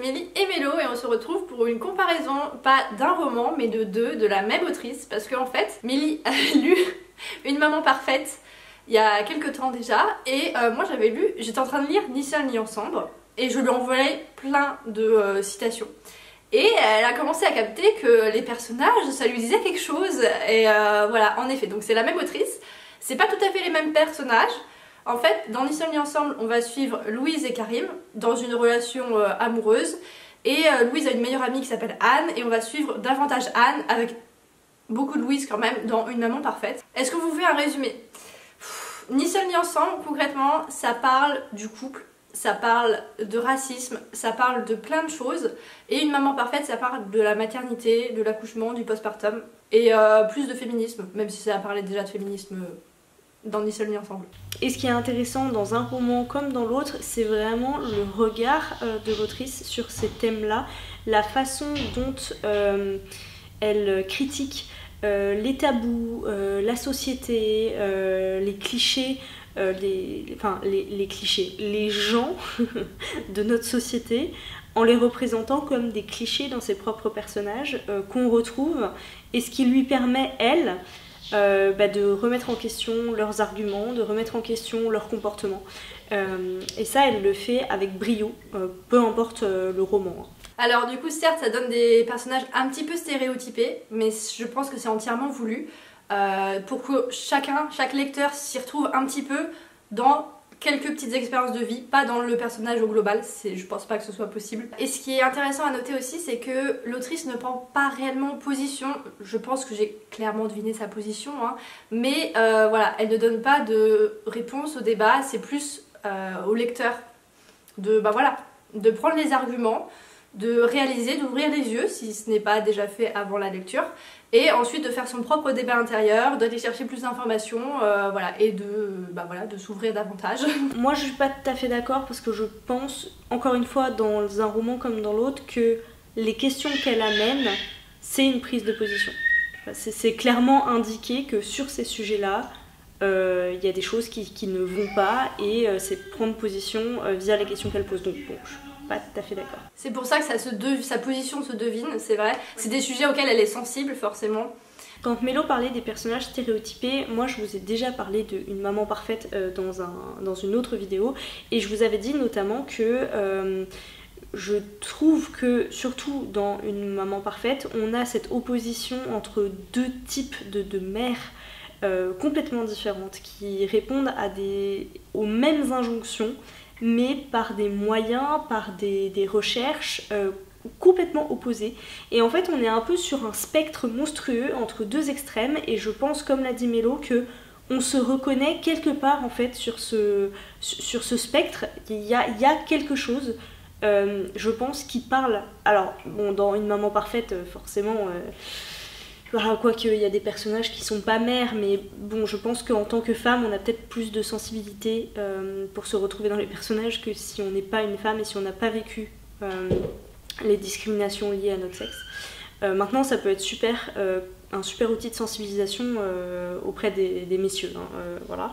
Mélie et Mélo et on se retrouve pour une comparaison, pas d'un roman mais de deux, de la même autrice, parce qu'en fait Mélie a lu Une maman parfaite il y a quelques temps déjà et moi j'avais lu, j'étais en train de lire Ni seul ni ensemble et je lui envoyais plein de citations. Et elle a commencé à capter que les personnages, ça lui disait quelque chose et voilà, en effet, donc c'est la même autrice, c'est pas tout à fait les mêmes personnages. En fait, dans Ni seul ni ensemble, on va suivre Louise et Karim dans une relation amoureuse. Et Louise a une meilleure amie qui s'appelle Anne. Et on va suivre davantage Anne avec beaucoup de Louise quand même dans Une maman parfaite. Est-ce que vous faites un résumé? Ni seul ni ensemble, concrètement, ça parle du couple. Ça parle de racisme, ça parle de plein de choses. Et Une maman parfaite, ça parle de la maternité, de l'accouchement, du postpartum. Et plus de féminisme, même si ça parlait déjà de féminisme dans Ni seul ni ensemble. Et ce qui est intéressant dans un roman comme dans l'autre, c'est vraiment le regard de l'autrice sur ces thèmes-là, la façon dont elle critique les tabous, la société, les clichés, les clichés, les gens de notre société, en les représentant comme des clichés dans ses propres personnages qu'on retrouve, et ce qui lui permet, elle, de remettre en question leurs arguments, de remettre en question leur comportement. Et ça, elle le fait avec brio, peu importe le roman. Alors du coup, certes, ça donne des personnages un petit peu stéréotypés, mais je pense que c'est entièrement voulu pour que chaque lecteur s'y retrouve un petit peu dans quelques petites expériences de vie, pas dans le personnage au global, je pense pas que ce soit possible. Et ce qui est intéressant à noter aussi, c'est que l'autrice ne prend pas réellement position, je pense que j'ai clairement deviné sa position, hein, mais voilà, elle ne donne pas de réponse au débat, c'est plus au lecteur de prendre les arguments, de réaliser, d'ouvrir les yeux si ce n'est pas déjà fait avant la lecture, et ensuite de faire son propre débat intérieur, d'aller chercher plus d'informations, voilà, et de s'ouvrir davantage. Moi je suis pas tout à fait d'accord parce que je pense, encore une fois, dans un roman comme dans l'autre, que les questions qu'elle amène, c'est une prise de position. C'est clairement indiqué que sur ces sujets-là, y a des choses qui ne vont pas, et c'est prendre position via les questions qu'elle pose. Donc bon, je suis pas tout à fait d'accord. C'est pour ça que sa position se devine, c'est vrai. C'est des sujets auxquels elle est sensible, forcément. Quand Mélo parlait des personnages stéréotypés, moi je vous ai déjà parlé de Une maman parfaite dans une autre vidéo, et je vous avais dit notamment que je trouve que, surtout dans Une maman parfaite, on a cette opposition entre deux types de mères complètement différentes qui répondent aux mêmes injonctions, mais par des moyens, par des recherches complètement opposées. Et en fait, on est un peu sur un spectre monstrueux entre deux extrêmes, et je pense, comme l'a dit Mélo, que on se reconnaît quelque part en fait sur ce spectre. Il y a quelque chose, je pense, qui parle. Alors, bon, dans Une maman parfaite, forcément... quoique il y a des personnages qui sont pas mères, mais bon, je pense qu'en tant que femme, on a peut-être plus de sensibilité pour se retrouver dans les personnages que si on n'est pas une femme et si on n'a pas vécu les discriminations liées à notre sexe. Maintenant, ça peut être un super outil de sensibilisation auprès des messieurs, hein, voilà.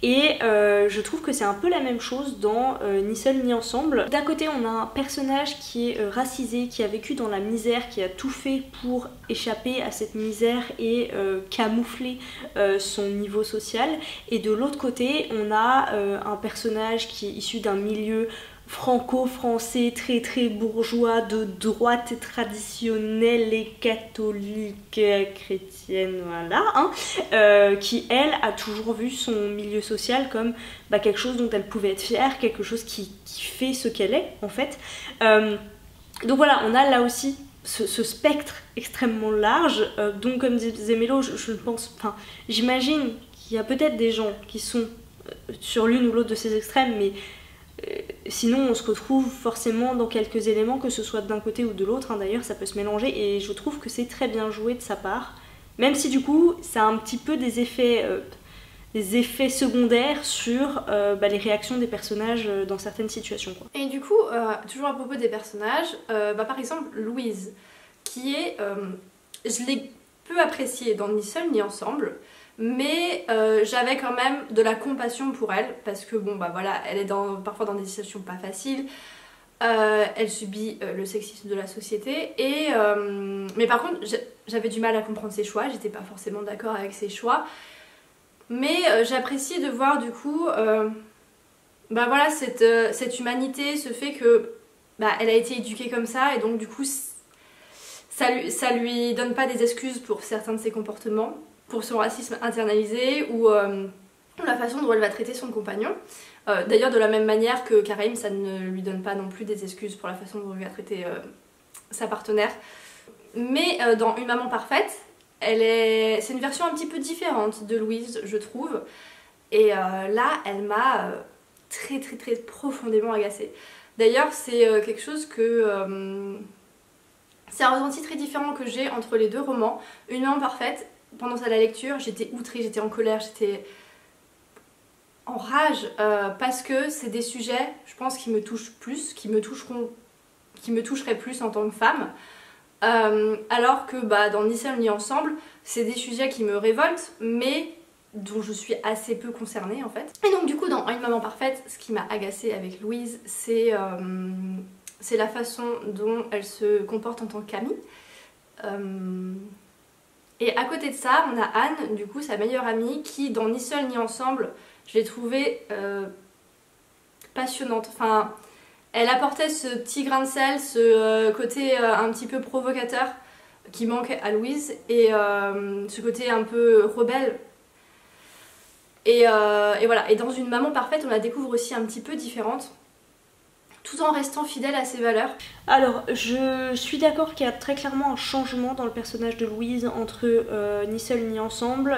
Et je trouve que c'est un peu la même chose dans Ni seul ni ensemble. D'un côté, on a un personnage qui est racisé, qui a vécu dans la misère, qui a tout fait pour échapper à cette misère et camoufler son niveau social. Et de l'autre côté, on a un personnage qui est issu d'un milieu franco-français, très très bourgeois, de droite traditionnelle et catholique chrétienne, voilà, hein, qui elle a toujours vu son milieu social comme quelque chose dont elle pouvait être fière, quelque chose qui fait ce qu'elle est en fait. Donc voilà, on a là aussi ce spectre extrêmement large, donc comme disait Mélo, je pense, enfin j'imagine qu'il y a peut-être des gens qui sont sur l'une ou l'autre de ces extrêmes, mais sinon on se retrouve forcément dans quelques éléments, que ce soit d'un côté ou de l'autre, hein, d'ailleurs ça peut se mélanger, et je trouve que c'est très bien joué de sa part, même si du coup ça a un petit peu des effets secondaires sur les réactions des personnages dans certaines situations, quoi. Et du coup, toujours à propos des personnages, par exemple Louise, qui est... je l'ai peu appréciée dans Ni seul ni ensemble, mais j'avais quand même de la compassion pour elle, parce que bon voilà, elle est parfois dans des situations pas faciles. Elle subit le sexisme de la société mais par contre j'avais du mal à comprendre ses choix, j'étais pas forcément d'accord avec ses choix, mais j'apprécie de voir du coup bah voilà, cette humanité, ce fait que bah, elle a été éduquée comme ça et donc du coup ça lui donne pas des excuses pour certains de ses comportements, pour son racisme internalisé ou la façon dont elle va traiter son compagnon. D'ailleurs de la même manière que Karim, ça ne lui donne pas non plus des excuses pour la façon dont elle va traiter sa partenaire. Mais dans Une maman parfaite, c'est une version un petit peu différente de Louise, je trouve. Et là, elle m'a très profondément agacée. D'ailleurs, c'est quelque chose que... c'est un ressenti très différent que j'ai entre les deux romans. Une maman parfaite, pendant la lecture, j'étais outrée, j'étais en colère, j'étais en rage parce que c'est des sujets, je pense, qui me touchent plus, qui me toucheraient plus en tant que femme. Alors que bah, dans Ni seul ni ensemble, c'est des sujets qui me révoltent, mais dont je suis assez peu concernée en fait. Et donc du coup dans Une maman parfaite, ce qui m'a agacée avec Louise, c'est la façon dont elle se comporte en tant qu'amie. Et à côté de ça, on a Anne, du coup sa meilleure amie, qui dans Ni seul ni ensemble, je l'ai trouvée passionnante. Enfin, elle apportait ce petit grain de sel, ce côté un petit peu provocateur qui manque à Louise, et ce côté un peu rebelle. Et voilà, et dans Une maman parfaite, on la découvre aussi un petit peu différente, tout en restant fidèle à ses valeurs. Alors, je suis d'accord qu'il y a très clairement un changement dans le personnage de Louise entre Ni seul ni ensemble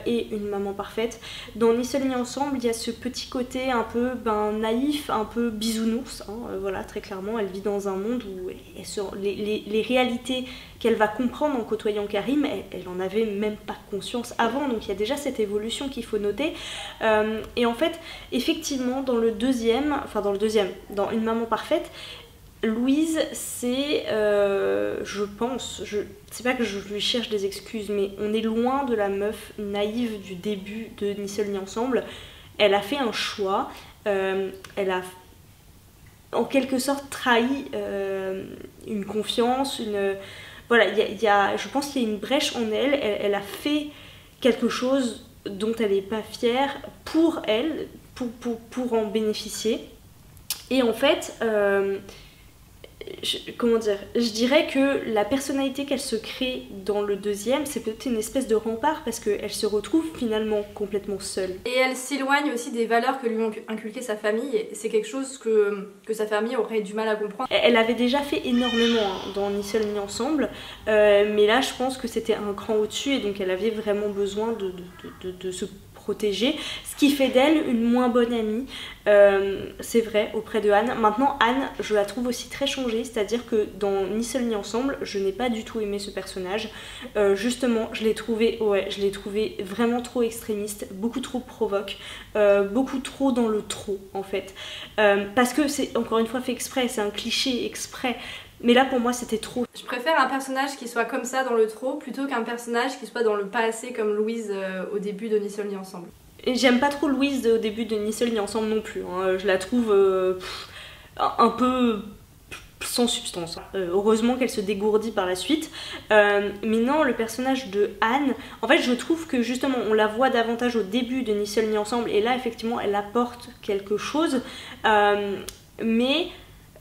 et Une maman parfaite. Dans Ni seul ni ensemble, il y a ce petit côté un peu naïf, un peu bisounours, hein, voilà, très clairement, elle vit dans un monde où les réalités qu'elle va comprendre en côtoyant Karim, elle en avait même pas conscience avant, donc il y a déjà cette évolution qu'il faut noter. Et en fait, effectivement, dans Une maman parfaite, Louise, c'est, je pense, c'est pas que je lui cherche des excuses, mais on est loin de la meuf naïve du début de Ni seul ni ensemble. Elle a fait un choix, elle a en quelque sorte trahi une confiance, voilà, je pense qu'il y a une brèche en elle, elle a fait quelque chose dont elle n'est pas fière pour elle, pour en bénéficier. Et en fait, je dirais que la personnalité qu'elle se crée dans le deuxième, c'est peut-être une espèce de rempart parce qu'elle se retrouve finalement complètement seule. Et elle s'éloigne aussi des valeurs que lui ont inculquées sa famille, et c'est quelque chose que sa famille aurait du mal à comprendre. Elle avait déjà fait énormément dans Ni seul ni ensemble, mais là je pense que c'était un cran au-dessus et donc elle avait vraiment besoin de se protéger, ce qui fait d'elle une moins bonne amie, c'est vrai, auprès de Anne. Maintenant Anne, je la trouve aussi très changée, c'est-à-dire que dans Ni seul ni ensemble, je n'ai pas du tout aimé ce personnage, justement je l'ai trouvé vraiment trop extrémiste, beaucoup trop provoque, beaucoup trop dans le trop en fait, parce que c'est encore une fois fait exprès, c'est un cliché exprès. Mais là pour moi c'était trop. Je préfère un personnage qui soit comme ça dans le trop plutôt qu'un personnage qui soit dans le pas assez comme Louise au début de Ni seul ni ensemble. Et j'aime pas trop Louise au début de Ni seul ni ensemble non plus, hein. Je la trouve un peu sans substance. Heureusement qu'elle se dégourdit par la suite. Mais non, le personnage de Anne, en fait je trouve que justement on la voit davantage au début de Ni seul ni ensemble et là effectivement elle apporte quelque chose. Mais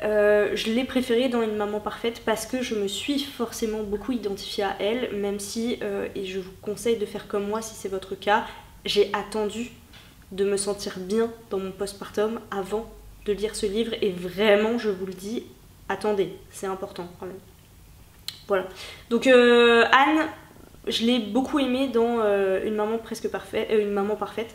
je l'ai préférée dans Une maman parfaite parce que je me suis forcément beaucoup identifiée à elle, même si, et je vous conseille de faire comme moi si c'est votre cas, j'ai attendu de me sentir bien dans mon postpartum avant de lire ce livre et vraiment je vous le dis, attendez, c'est important quand même. Voilà, donc Anne, je l'ai beaucoup aimée dans Une maman parfaite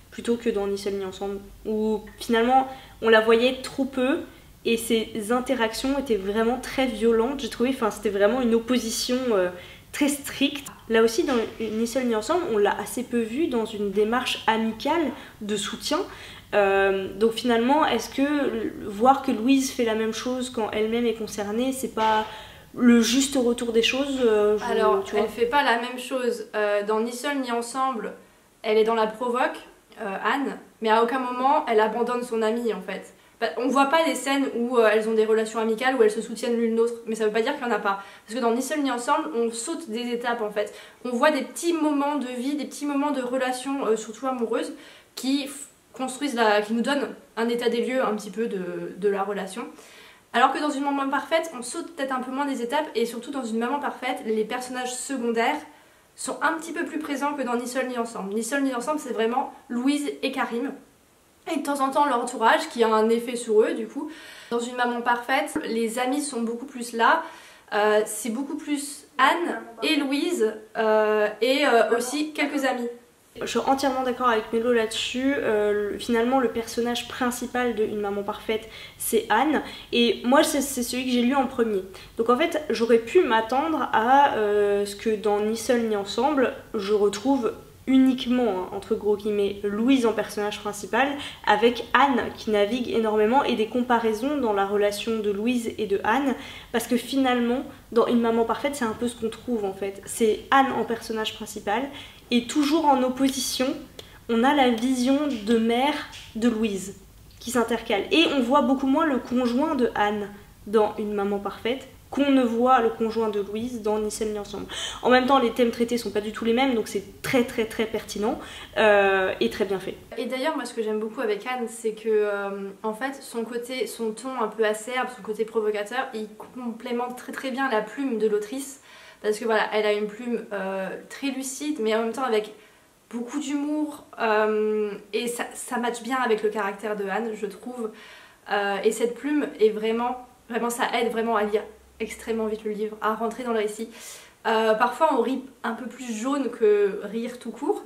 plutôt que dans Ni seul ni ensemble, où finalement on la voyait trop peu. Et ses interactions étaient vraiment très violentes, j'ai trouvé, enfin c'était vraiment une opposition très stricte. Là aussi dans Ni seul ni ensemble, on l'a assez peu vu dans une démarche amicale de soutien. Donc finalement, est-ce que voir que Louise fait la même chose quand elle-même est concernée, c'est pas le juste retour des choses? Alors, elle fait pas la même chose. Dans Ni seul ni ensemble, elle est dans la provoque, Anne, mais à aucun moment elle abandonne son amie en fait. On voit pas des scènes où elles ont des relations amicales, où elles se soutiennent l'une l'autre, mais ça veut pas dire qu'il y en a pas. Parce que dans Ni seul ni ensemble, on saute des étapes en fait. On voit des petits moments de vie, des petits moments de relations, surtout amoureuses, qui qui nous donnent un état des lieux un petit peu de la relation. Alors que dans Une maman parfaite, on saute peut-être un peu moins des étapes, et surtout dans Une maman parfaite, les personnages secondaires sont un petit peu plus présents que dans Ni seul ni ensemble. Ni seul ni ensemble, c'est vraiment Louise et Karim. Et de temps en temps leur entourage qui a un effet sur eux du coup. Dans Une maman parfaite, les amis sont beaucoup plus là. C'est beaucoup plus Anne et Louise et aussi quelques amis. Je suis entièrement d'accord avec Mélo là-dessus. Finalement, le personnage principal de Une maman parfaite, c'est Anne. Et moi, c'est celui que j'ai lu en premier. Donc en fait, j'aurais pu m'attendre à ce que dans Ni seul ni ensemble, je retrouve uniquement, entre gros guillemets, Louise en personnage principal, avec Anne qui navigue énormément, et des comparaisons dans la relation de Louise et de Anne, parce que finalement, dans Une maman parfaite, c'est un peu ce qu'on trouve en fait. C'est Anne en personnage principal, et toujours en opposition, on a la vision de mère de Louise qui s'intercale. Et on voit beaucoup moins le conjoint de Anne dans Une maman parfaite qu'on ne voit le conjoint de Louise dans Ni seul ni ensemble. En même temps, les thèmes traités sont pas du tout les mêmes, donc c'est très pertinent et très bien fait. Et d'ailleurs, moi ce que j'aime beaucoup avec Anne, c'est que en fait, son ton un peu acerbe, son côté provocateur, il complémente très bien la plume de l'autrice, parce que voilà, elle a une plume très lucide, mais en même temps avec beaucoup d'humour, et ça matche bien avec le caractère de Anne, je trouve. Et cette plume est vraiment, ça aide vraiment à lire extrêmement vite le livre, à rentrer dans le récit. Parfois on rit un peu plus jaune que rire tout court,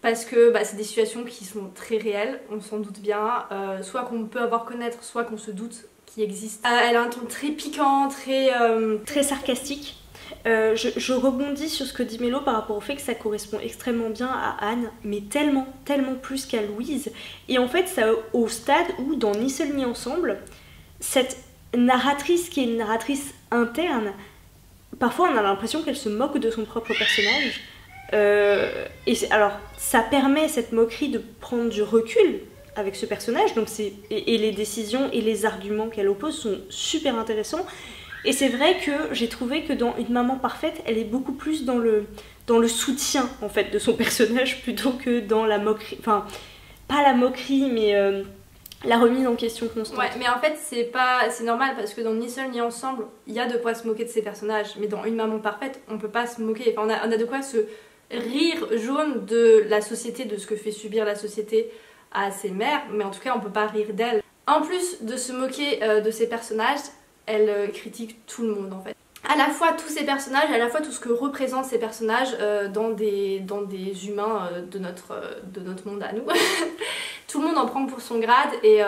parce que c'est des situations qui sont très réelles, on s'en doute bien, soit qu'on peut avoir connaître, soit qu'on se doute qui existent. Elle a un ton très piquant, très sarcastique. Je rebondis sur ce que dit Mélo par rapport au fait que ça correspond extrêmement bien à Anne, mais tellement plus qu'à Louise. Et en fait, ça au stade où, dans Ni seul ni ensemble, cette narratrice qui est une narratrice interne, parfois on a l'impression qu'elle se moque de son propre personnage. Alors, ça permet cette moquerie de prendre du recul avec ce personnage, donc et les décisions et les arguments qu'elle oppose sont super intéressants. Et c'est vrai que j'ai trouvé que dans Une maman parfaite, elle est beaucoup plus dans le soutien en fait de son personnage, plutôt que dans la moquerie. Enfin, pas la moquerie, mais la remise en question constante. Ouais, mais en fait c'est normal, parce que dans Ni seul ni ensemble, il y a de quoi se moquer de ces personnages, mais dans Une maman parfaite, on peut pas se moquer. Enfin, on a de quoi se rire jaune de la société, de ce que fait subir la société à ses mères, mais en tout cas on peut pas rire d'elle. En plus de se moquer de ces personnages, elle critique tout le monde en fait. À la fois tous ces personnages, à la fois tout ce que représentent ces personnages dans des humains de notre monde à nous. Tout le monde en prend pour son grade, et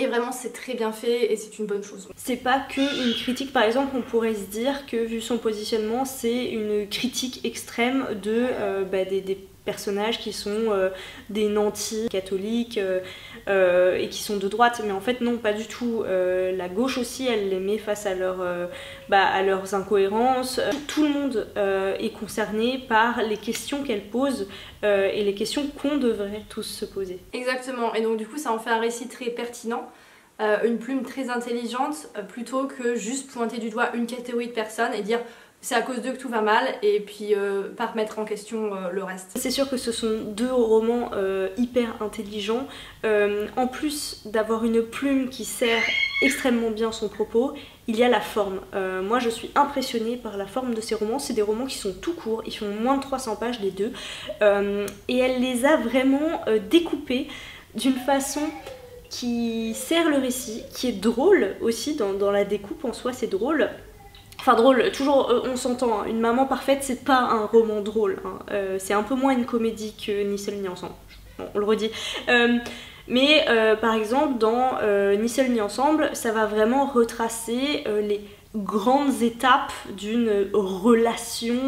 vraiment c'est très bien fait et c'est une bonne chose. C'est pas que une critique, par exemple on pourrait se dire que vu son positionnement c'est une critique extrême des personnages qui sont des nantis catholiques et qui sont de droite, mais en fait non, pas du tout. La gauche aussi elle les met face à leurs incohérences. Tout le monde est concerné par les questions qu'elle pose et les questions qu'on devrait tous se poser. Exactement, et donc du coup ça en fait un récit très pertinent, une plume très intelligente, plutôt que juste pointer du doigt une catégorie de personnes et dire c'est à cause d'eux que tout va mal, et puis pas remettre en question le reste. C'est sûr que ce sont deux romans hyper intelligents. En plus d'avoir une plume qui sert extrêmement bien son propos, il y a la forme. Moi je suis impressionnée par la forme de ces romans. C'est des romans qui sont tout courts, ils font moins de 300 pages les deux, et elle les a vraiment découpés d'une façon qui sert le récit, qui est drôle aussi dans la découpe en soi, c'est drôle. Enfin drôle, toujours on s'entend, hein. Une maman parfaite c'est pas un roman drôle, hein. C'est un peu moins une comédie que Ni seul ni ensemble, bon, on le redit. Mais par exemple dans Ni seul ni ensemble, ça va vraiment retracer les grandes étapes d'une relation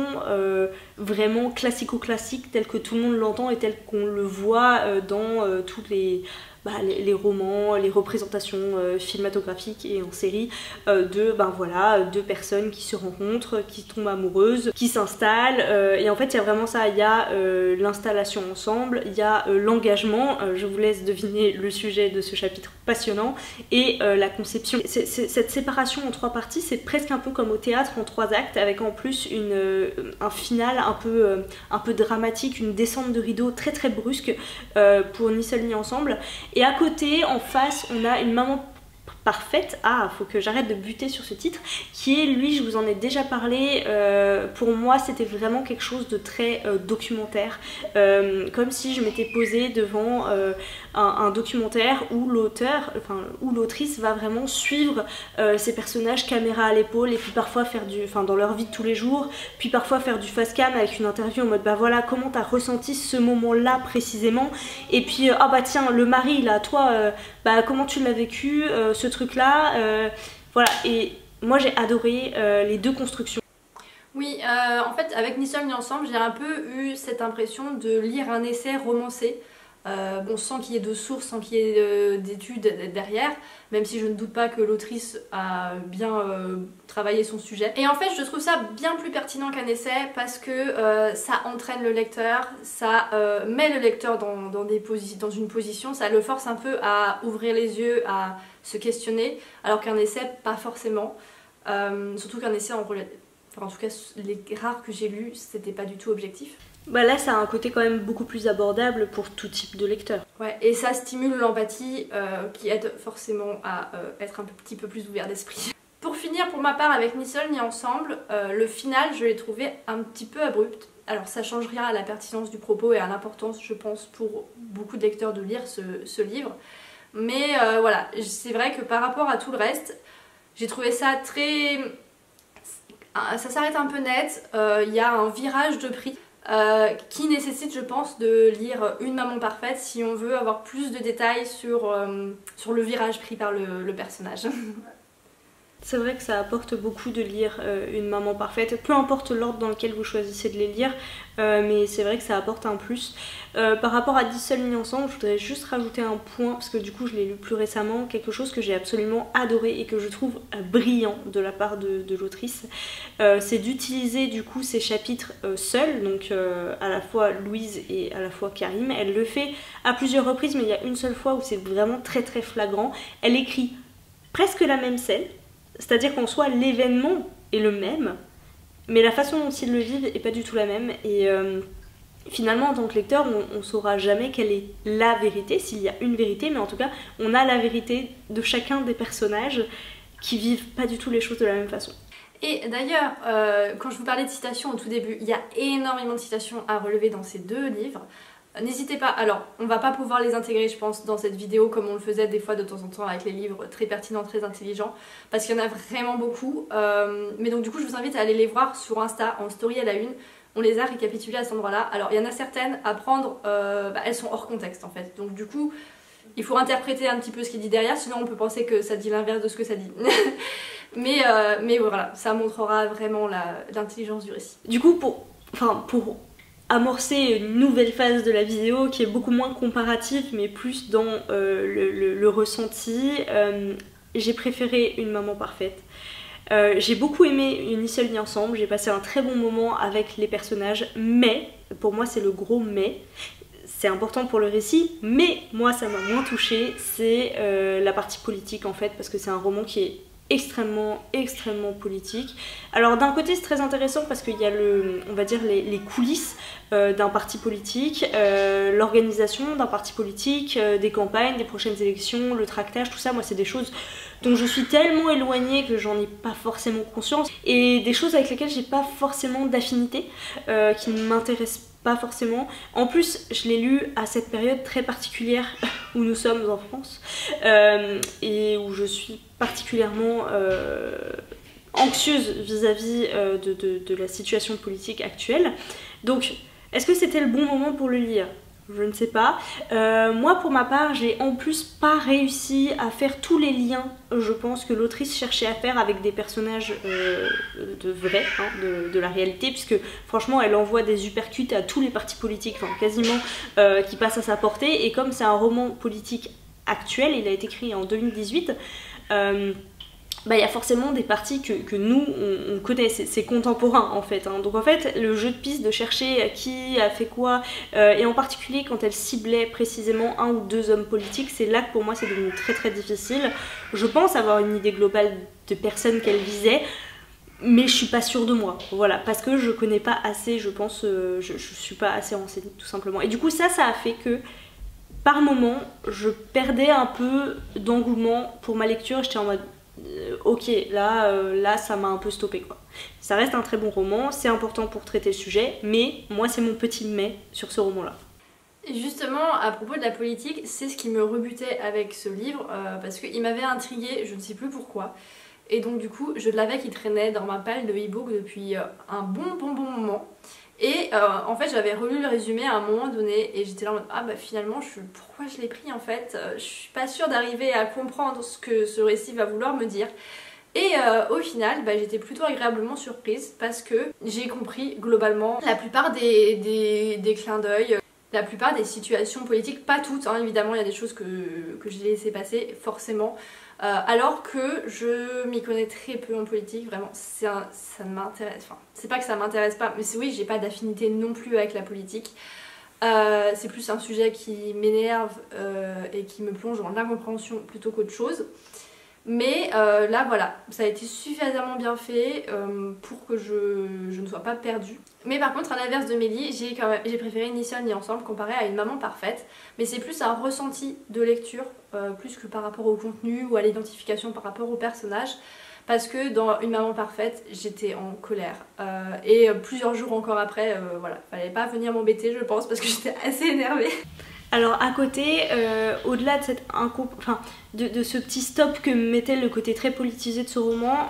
vraiment classico-classique tel que tout le monde l'entend et tel qu'on le voit dans tous les romans, les représentations cinématographiques et en série deux personnes qui se rencontrent, qui tombent amoureuses, qui s'installent et en fait il y a vraiment ça, il y a l'installation ensemble, il y a l'engagement, je vous laisse deviner le sujet de ce chapitre passionnant, et la conception. Cette séparation en 3 parties, c'est presque un peu comme au théâtre en 3 actes, avec en plus un final un peu dramatique, une descente de rideau très très brusque pour Ni seul ni ensemble. Et à côté, en face, on a Une maman parfaite. Ah, faut que j'arrête de buter sur ce titre, qui est, lui, je vous en ai déjà parlé, pour moi c'était vraiment quelque chose de très documentaire, comme si je m'étais posée devant un documentaire où l'auteur, où l'autrice va vraiment suivre ces personnages caméra à l'épaule, et puis parfois faire dans leur vie de tous les jours, puis parfois faire du face cam avec une interview en mode bah voilà, comment t'as ressenti ce moment là précisément, et puis ah bah tiens, le mari là, toi comment tu l'as vécu ce truc là, voilà. Et moi j'ai adoré les 2 constructions. Oui, en fait avec Ni seul ni ensemble, j'ai un peu eu cette impression de lire un essai romancé, sans qu'il y ait de sources, sans qu'il y ait d'études derrière, même si je ne doute pas que l'autrice a bien travaillé son sujet. Et en fait je trouve ça bien plus pertinent qu'un essai, parce que ça entraîne le lecteur, ça met le lecteur dans une position, ça le force un peu à ouvrir les yeux, à se questionner, alors qu'un essai pas forcément, surtout qu'un essai en tout cas les rares que j'ai lus, c'était pas du tout objectif. Bah là ça a un côté quand même beaucoup plus abordable pour tout type de lecteur. Ouais, et ça stimule l'empathie qui aide forcément à être un petit peu plus ouvert d'esprit. Pour finir, pour ma part, avec Ni seul ni ensemble, le final je l'ai trouvé un petit peu abrupt. Alors ça change rien à la pertinence du propos et à l'importance, je pense, pour beaucoup de lecteurs de lire ce livre. Mais voilà, c'est vrai que par rapport à tout le reste, j'ai trouvé ça très... Ça s'arrête un peu net, il y a un virage de prix qui nécessite, je pense, de lire Une maman parfaite si on veut avoir plus de détails sur le virage pris par le personnage. C'est vrai que ça apporte beaucoup de lire Une maman parfaite, peu importe l'ordre dans lequel vous choisissez de les lire, mais c'est vrai que ça apporte un plus. Par rapport à Ni seul ni ensemble, je voudrais juste rajouter un point, parce que du coup je l'ai lu plus récemment, quelque chose que j'ai absolument adoré et que je trouve brillant de la part de l'autrice, c'est d'utiliser du coup ces chapitres seuls, donc à la fois Louise et à la fois Karim. Elle le fait à plusieurs reprises, mais il y a une seule fois où c'est vraiment très très flagrant. Elle écrit presque la même scène, c'est-à-dire qu'en soi l'événement est le même, mais la façon dont ils le vivent est pas du tout la même, et finalement en tant que lecteur on saura jamais quelle est la vérité, s'il y a une vérité, mais en tout cas on a la vérité de chacun des personnages qui vivent pas du tout les choses de la même façon. Et d'ailleurs, quand je vous parlais de citations au tout début, il y a énormément de citations à relever dans ces 2 livres. N'hésitez pas, alors on va pas pouvoir les intégrer je pense dans cette vidéo comme on le faisait des fois de temps en temps avec les livres très pertinents, très intelligents, parce qu'il y en a vraiment beaucoup, mais donc du coup je vous invite à aller les voir sur Insta en story à la une. On les a récapitulées à cet endroit là. Alors il y en a certaines à prendre, elles sont hors contexte en fait, donc du coup il faut interpréter un petit peu ce qu'il dit derrière, sinon on peut penser que ça dit l'inverse de ce que ça dit. mais voilà, ça montrera vraiment l'intelligence du récit. Du coup pour amorcer une nouvelle phase de la vidéo qui est beaucoup moins comparative mais plus dans le ressenti, j'ai préféré Une maman parfaite. J'ai beaucoup aimé Ni seul ni ensemble, j'ai passé un très bon moment avec les personnages, mais, pour moi c'est le gros mais, c'est important pour le récit, mais moi ça m'a moins touchée, c'est la partie politique en fait, parce que c'est un roman qui est extrêmement politique. Alors d'un côté c'est très intéressant parce qu'il y a on va dire les coulisses d'un parti politique, l'organisation d'un parti politique, des campagnes, des prochaines élections, le tractage, tout ça, moi c'est des choses dont je suis tellement éloignée que j'en ai pas forcément conscience, et des choses avec lesquelles j'ai pas forcément d'affinité, qui ne m'intéressent pas forcément. En plus je l'ai lu à cette période très particulière où nous sommes en France, et où je suis particulièrement anxieuse vis-à-vis de la situation politique actuelle. Donc est-ce que c'était le bon moment pour le lire? je ne sais pas. Moi pour ma part j'ai en plus pas réussi à faire tous les liens, je pense, que l'autrice cherchait à faire avec des personnages de vrais, hein, de la réalité, puisque franchement elle envoie des uppercuts à tous les partis politiques, enfin quasiment, qui passent à sa portée, et comme c'est un roman politique actuel, il a été écrit en 2018, bah, y a forcément des parties que nous on connaît, c'est contemporain en fait, hein. Donc en fait le jeu de piste de chercher qui a fait quoi, et en particulier quand elle ciblait précisément un ou deux hommes politiques, c'est là que pour moi c'est devenu très très difficile. Je pense avoir une idée globale de personnes qu'elle visait, mais je suis pas sûre de moi, voilà, parce que je connais pas assez, je pense, je suis pas assez renseignée tout simplement. Et du coup ça a fait que par moment je perdais un peu d'engouement pour ma lecture, j'étais en mode ok, là ça m'a un peu stoppé quoi. Ça reste un très bon roman, c'est important pour traiter le sujet, mais moi c'est mon petit mais sur ce roman là. Et justement, à propos de la politique, c'est ce qui me rebutait avec ce livre, parce qu'il m'avait intriguée, je ne sais plus pourquoi. Et donc du coup, je l'avais qui traînait dans ma palle de e-book depuis un bon moment. Et en fait j'avais relu le résumé à un moment donné et j'étais là en mode ah bah finalement pourquoi je l'ai pris en fait, je suis pas sûre d'arriver à comprendre ce que ce récit va vouloir me dire. Et au final bah, j'étais plutôt agréablement surprise parce que j'ai compris globalement la plupart des clins d'œil, la plupart des situations politiques, pas toutes hein, évidemment il y a des choses que j'ai laissé passer forcément. Alors que je m'y connais très peu en politique, vraiment, ça ne m'intéresse, enfin, c'est pas que ça m'intéresse pas, mais oui, j'ai pas d'affinité non plus avec la politique. C'est plus un sujet qui m'énerve et qui me plonge dans l'incompréhension plutôt qu'autre chose. Mais là voilà, ça a été suffisamment bien fait pour que je ne sois pas perdue. Mais par contre à l'inverse de Mélie, j'ai préféré Ni seul ni ensemble comparé à Une maman parfaite. Mais c'est plus un ressenti de lecture plus que par rapport au contenu ou à l'identification par rapport au personnage. Parce que dans Une maman parfaite, j'étais en colère. Et plusieurs jours encore après, voilà, fallait pas venir m'embêter je pense parce que j'étais assez énervée. Alors à côté, au-delà de cette de ce petit stop que mettait le côté très politisé de ce roman,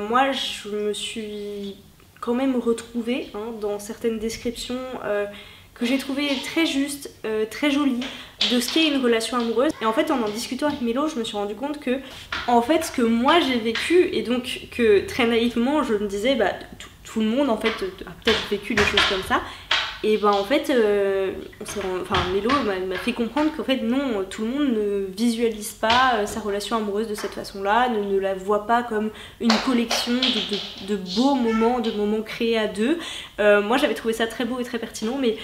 moi je me suis quand même retrouvée hein, dans certaines descriptions que j'ai trouvées très justes, très jolies, de ce qu'est une relation amoureuse. Et en fait en discutant avec Milo, je me suis rendu compte que en fait ce que moi j'ai vécu, et donc que très naïvement je me disais bah tout le monde en fait a peut-être vécu des choses comme ça. Et ben en fait, Mélo m'a fait comprendre qu'en fait non, tout le monde ne visualise pas sa relation amoureuse de cette façon-là, ne la voit pas comme une collection de beaux moments, de moments créés à deux. Moi j'avais trouvé ça très beau et très pertinent, mais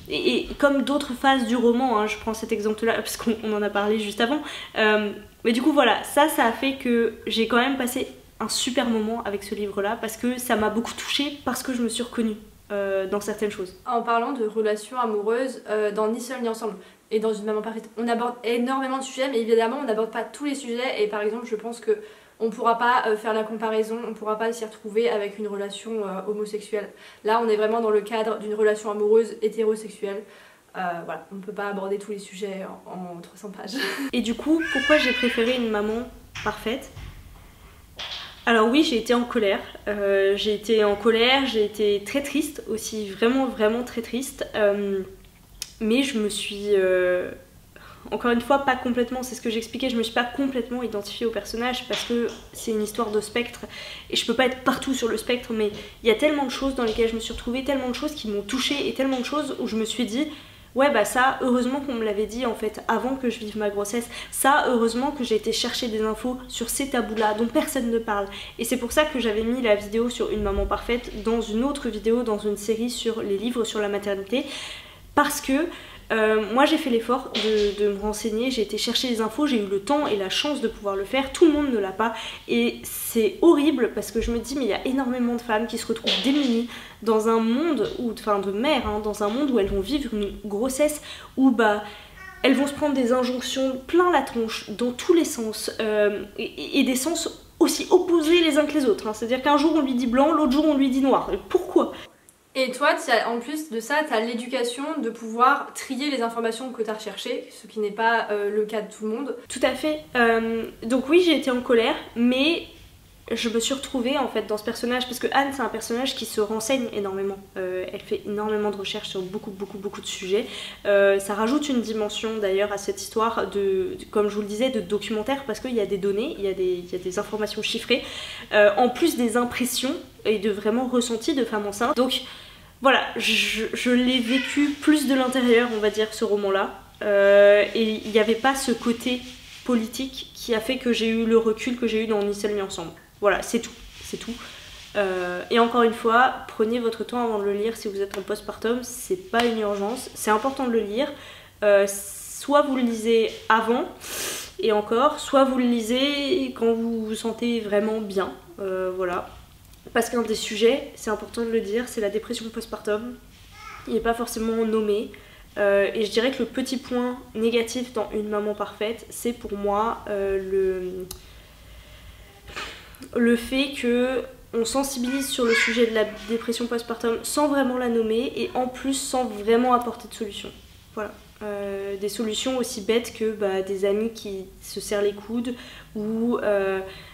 et comme d'autres phases du roman, hein, je prends cet exemple-là parce qu'on en a parlé juste avant, mais du coup voilà, ça a fait que j'ai quand même passé un super moment avec ce livre-là parce que ça m'a beaucoup touchée, parce que je me suis reconnue dans certaines choses. En parlant de relations amoureuses, dans Ni seul ni ensemble et dans Une maman parfaite, on aborde énormément de sujets, mais évidemment on n'aborde pas tous les sujets. Et par exemple je pense que on pourra pas faire la comparaison, on pourra pas s'y retrouver avec une relation homosexuelle. Là on est vraiment dans le cadre d'une relation amoureuse hétérosexuelle. Voilà, on ne peut pas aborder tous les sujets en 300 pages. Et du coup, pourquoi j'ai préféré Une maman parfaite ? Alors oui, j'ai été en colère, j'ai été très triste aussi, vraiment très triste, mais je me suis, encore une fois, pas complètement, c'est ce que j'expliquais, je me suis pas complètement identifiée au personnage parce que c'est une histoire de spectre et je peux pas être partout sur le spectre, mais il y a tellement de choses dans lesquelles je me suis retrouvée, tellement de choses qui m'ont touchée et tellement de choses où je me suis dit ouais bah ça, heureusement qu'on me l'avait dit en fait avant que je vive ma grossesse, ça heureusement que j'ai été chercher des infos sur ces tabous là dont personne ne parle, et c'est pour ça que j'avais mis la vidéo sur Une maman parfaite dans une autre vidéo, dans une série sur les livres sur la maternité, parce que moi j'ai fait l'effort de me renseigner, j'ai été chercher les infos, j'ai eu le temps et la chance de pouvoir le faire, tout le monde ne l'a pas et c'est horrible parce que je me dis mais il y a énormément de femmes qui se retrouvent démunies dans un monde, de mères, hein, dans un monde où elles vont vivre une grossesse où bah elles vont se prendre des injonctions plein la tronche dans tous les sens et des sens aussi opposés les uns que les autres, hein. C'est-à-dire qu'un jour on lui dit blanc, l'autre jour on lui dit noir, pourquoi ? Et toi, en plus de ça, tu as l'éducation de pouvoir trier les informations que tu as recherchées, ce qui n'est pas le cas de tout le monde. Tout à fait. Donc oui, j'ai été en colère, mais je me suis retrouvée en fait dans ce personnage, parce que Anne c'est un personnage qui se renseigne énormément, elle fait énormément de recherches sur beaucoup de sujets, ça rajoute une dimension d'ailleurs à cette histoire comme je vous le disais, de documentaire, parce qu'il y a des données, il y a des informations chiffrées, en plus des impressions et de vraiment ressentis de femmes enceintes. Donc voilà, je l'ai vécu plus de l'intérieur, on va dire, ce roman-là, et il n'y avait pas ce côté politique qui a fait que j'ai eu le recul que j'ai eu dans Ni seul ni ensemble. Voilà, c'est tout, c'est tout. Et encore une fois, prenez votre temps avant de le lire si vous êtes en postpartum, c'est pas une urgence, c'est important de le lire. Soit vous le lisez avant, et encore, soit vous le lisez quand vous vous sentez vraiment bien, voilà. Parce qu'un des sujets, c'est important de le dire, c'est la dépression postpartum. Il n'est pas forcément nommé. Et je dirais que le petit point négatif dans Une maman parfaite, c'est pour moi le fait que on sensibilise sur le sujet de la dépression postpartum sans vraiment la nommer, et en plus sans vraiment apporter de solution. Voilà. Des solutions aussi bêtes que des amis qui se serrent les coudes, ou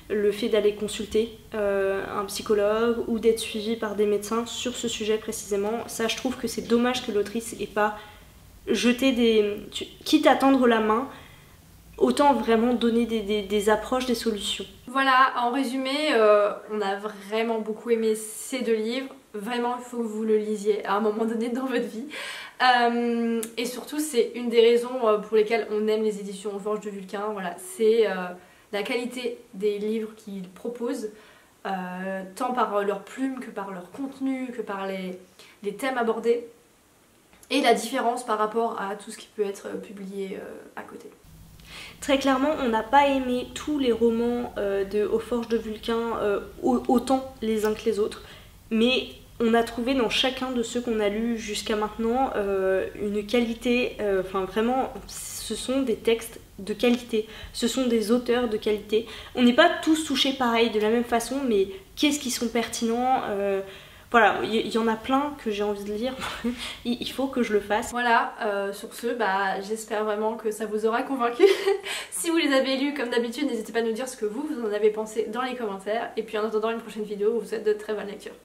le fait d'aller consulter un psychologue, ou d'être suivi par des médecins sur ce sujet précisément. Ça, je trouve que c'est dommage que l'autrice ait pas jeté quitte à tendre la main, autant vraiment donner des approches, des solutions. Voilà, en résumé, on a vraiment beaucoup aimé ces deux livres. Vraiment, il faut que vous le lisiez à un moment donné dans votre vie. Et surtout, c'est une des raisons pour lesquelles on aime les éditions Forge de Vulcain. Voilà, c'est la qualité des livres qu'ils proposent, tant par leur plume que par leur contenu, que par les thèmes abordés, et la différence par rapport à tout ce qui peut être publié à côté. Très clairement, on n'a pas aimé tous les romans de Aux Forges de Vulcain autant les uns que les autres, mais on a trouvé dans chacun de ceux qu'on a lus jusqu'à maintenant une qualité, enfin vraiment, ce sont des textes de qualité, ce sont des auteurs de qualité. On n'est pas tous touchés pareil, de la même façon, mais qu'est-ce qu'ils sont pertinents, voilà, il y en a plein que j'ai envie de lire, il faut que je le fasse. Voilà, sur ce, j'espère vraiment que ça vous aura convaincu. Si vous les avez lus, comme d'habitude, n'hésitez pas à nous dire ce que vous en avez pensé dans les commentaires. Et puis en attendant une prochaine vidéo, je vous souhaite de très bonnes lectures.